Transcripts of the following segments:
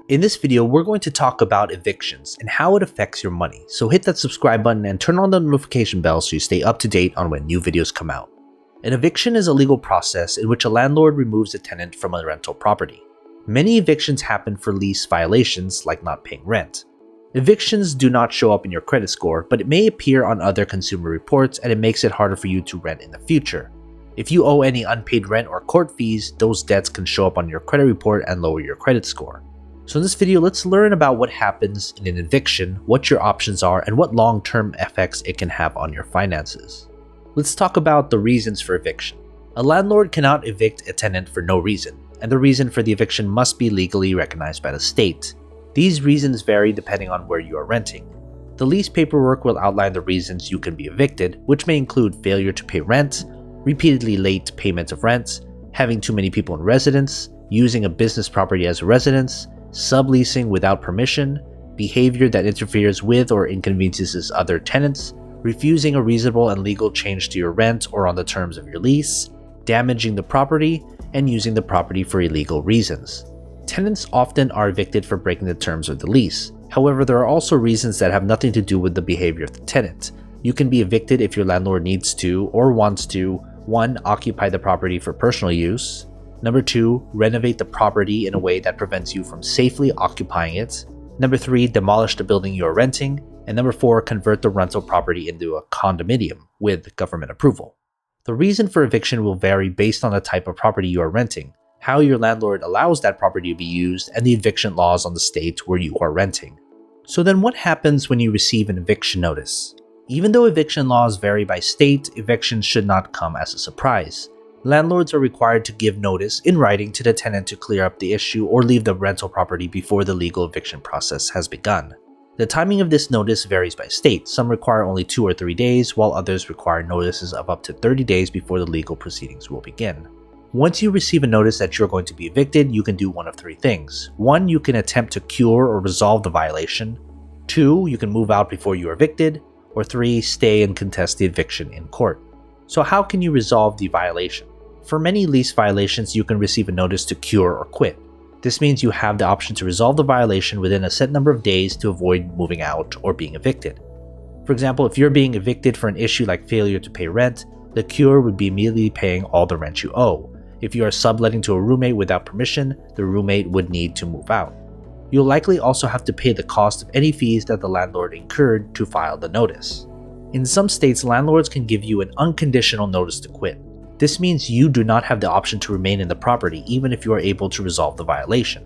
In this video, we're going to talk about evictions and how it affects your money, so hit that subscribe button and turn on the notification bell so you stay up to date on when new videos come out. An eviction is a legal process in which a landlord removes a tenant from a rental property. Many evictions happen for lease violations like not paying rent. Evictions do not show up in your credit score, but it may appear on other consumer reports and it makes it harder for you to rent in the future. If you owe any unpaid rent or court fees, those debts can show up on your credit report and lower your credit score. So in this video, let's learn about what happens in an eviction, what your options are, and what long-term effects it can have on your finances. Let's talk about the reasons for eviction. A landlord cannot evict a tenant for no reason, and the reason for the eviction must be legally recognized by the state. These reasons vary depending on where you are renting. The lease paperwork will outline the reasons you can be evicted, which may include failure to pay rent, repeatedly late payment of rent, having too many people in residence, using a business property as a residence, subleasing without permission, behavior that interferes with or inconveniences other tenants, refusing a reasonable and legal change to your rent or on the terms of your lease, damaging the property, and using the property for illegal reasons. Tenants often are evicted for breaking the terms of the lease. However, there are also reasons that have nothing to do with the behavior of the tenant. You can be evicted if your landlord needs to or wants to 1. Occupy the property for personal use, 2. Renovate the property in a way that prevents you from safely occupying it, 3. Demolish the building you are renting, and 4. Convert the rental property into a condominium with government approval. The reason for eviction will vary based on the type of property you are renting, how your landlord allows that property to be used, and the eviction laws on the state where you are renting. So then what happens when you receive an eviction notice? Even though eviction laws vary by state, evictions should not come as a surprise. Landlords are required to give notice in writing to the tenant to clear up the issue or leave the rental property before the legal eviction process has begun. The timing of this notice varies by state. Some require only 2 or 3 days, while others require notices of up to 30 days before the legal proceedings will begin. Once you receive a notice that you're going to be evicted, you can do one of 3 things. 1. You can attempt to cure or resolve the violation. 2. You can move out before you are evicted. Or 3. Stay and contest the eviction in court. So how can you resolve the violation? For many lease violations, you can receive a notice to cure or quit. This means you have the option to resolve the violation within a set number of days to avoid moving out or being evicted. For example, if you're being evicted for an issue like failure to pay rent, the cure would be immediately paying all the rent you owe. If you are subletting to a roommate without permission, the roommate would need to move out. You'll likely also have to pay the cost of any fees that the landlord incurred to file the notice. In some states, landlords can give you an unconditional notice to quit. This means you do not have the option to remain in the property even if you are able to resolve the violation.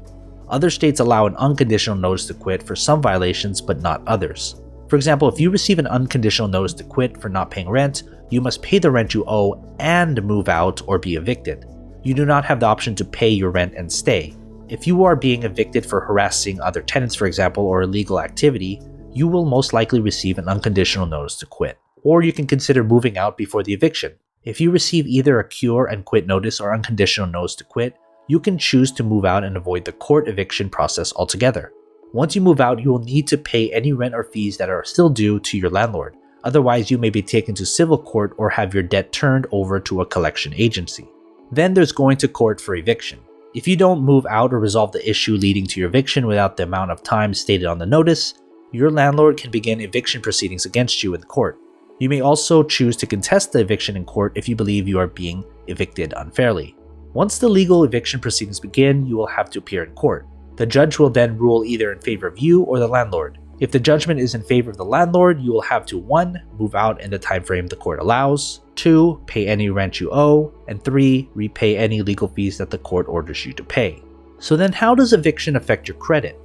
Other states allow an unconditional notice to quit for some violations but not others. For example, if you receive an unconditional notice to quit for not paying rent, you must pay the rent you owe and move out or be evicted. You do not have the option to pay your rent and stay. If you are being evicted for harassing other tenants, for example, or illegal activity, you will most likely receive an unconditional notice to quit. Or you can consider moving out before the eviction. If you receive either a cure and quit notice or unconditional notice to quit, you can choose to move out and avoid the court eviction process altogether. Once you move out, you will need to pay any rent or fees that are still due to your landlord. Otherwise, you may be taken to civil court or have your debt turned over to a collection agency. Then there's going to court for eviction. If you don't move out or resolve the issue leading to your eviction without the amount of time stated on the notice, your landlord can begin eviction proceedings against you in court. You may also choose to contest the eviction in court if you believe you are being evicted unfairly. Once the legal eviction proceedings begin, you will have to appear in court. The judge will then rule either in favor of you or the landlord. If the judgment is in favor of the landlord, you will have to 1. Move out in the time frame the court allows, 2. Pay any rent you owe, and 3. Repay any legal fees that the court orders you to pay. So then how does eviction affect your credit?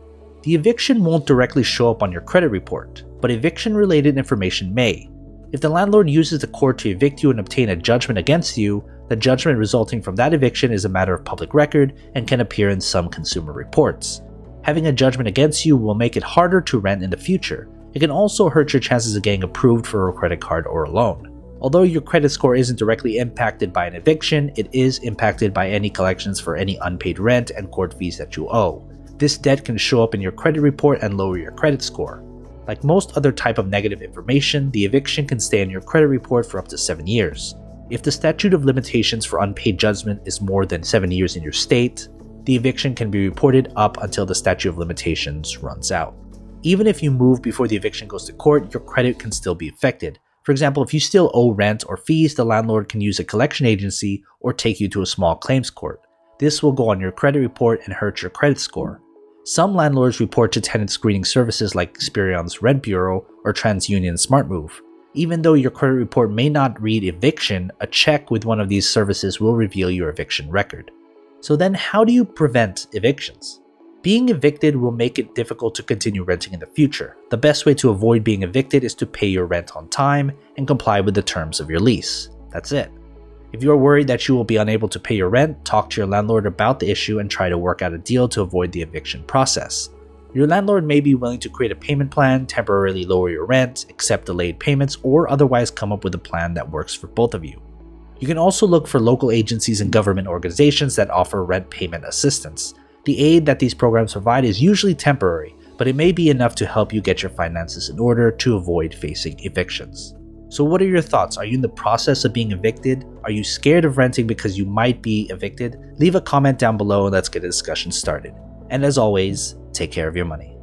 The eviction won't directly show up on your credit report, but eviction-related information may. If the landlord uses the court to evict you and obtain a judgment against you, the judgment resulting from that eviction is a matter of public record and can appear in some consumer reports. Having a judgment against you will make it harder to rent in the future. It can also hurt your chances of getting approved for a credit card or a loan. Although your credit score isn't directly impacted by an eviction, it is impacted by any collections for any unpaid rent and court fees that you owe. This debt can show up in your credit report and lower your credit score. Like most other type of negative information, the eviction can stay in your credit report for up to 7 years. If the statute of limitations for unpaid judgment is more than 7 years in your state, the eviction can be reported up until the statute of limitations runs out. Even if you move before the eviction goes to court, your credit can still be affected. For example, if you still owe rent or fees, the landlord can use a collection agency or take you to a small claims court. This will go on your credit report and hurt your credit score. Some landlords report to tenant screening services like Experian's Rent Bureau or TransUnion's SmartMove. Even though your credit report may not read eviction, a check with one of these services will reveal your eviction record. So then how do you prevent evictions? Being evicted will make it difficult to continue renting in the future. The best way to avoid being evicted is to pay your rent on time and comply with the terms of your lease. That's it. If you are worried that you will be unable to pay your rent, talk to your landlord about the issue and try to work out a deal to avoid the eviction process. Your landlord may be willing to create a payment plan, temporarily lower your rent, accept delayed payments, or otherwise come up with a plan that works for both of you. You can also look for local agencies and government organizations that offer rent payment assistance. The aid that these programs provide is usually temporary, but it may be enough to help you get your finances in order to avoid facing evictions. So what are your thoughts? Are you in the process of being evicted? Are you scared of renting because you might be evicted? Leave a comment down below and let's get a discussion started. And as always, take care of your money.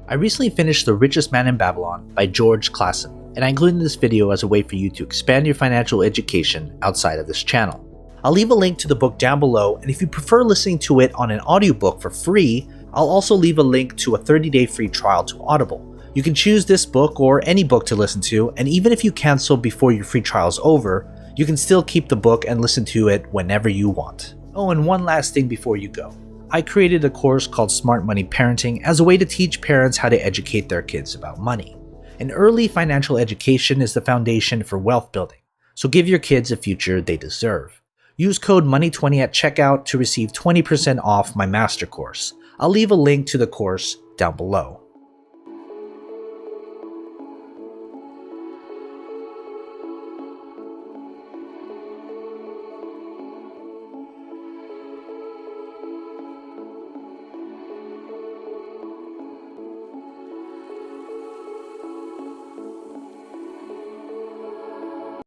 I recently finished The Richest Man in Babylon by George Clason, and I included this video as a way for you to expand your financial education outside of this channel. I'll leave a link to the book down below, and if you prefer listening to it on an audiobook for free, I'll also leave a link to a 30-day free trial to Audible. You can choose this book or any book to listen to, and even if you cancel before your free trial is over, you can still keep the book and listen to it whenever you want. Oh, and one last thing before you go. I created a course called Smart Money Parenting as a way to teach parents how to educate their kids about money. An early financial education is the foundation for wealth building, so give your kids a future they deserve. Use code MONEY20 at checkout to receive 20% off my master course. I'll leave a link to the course down below.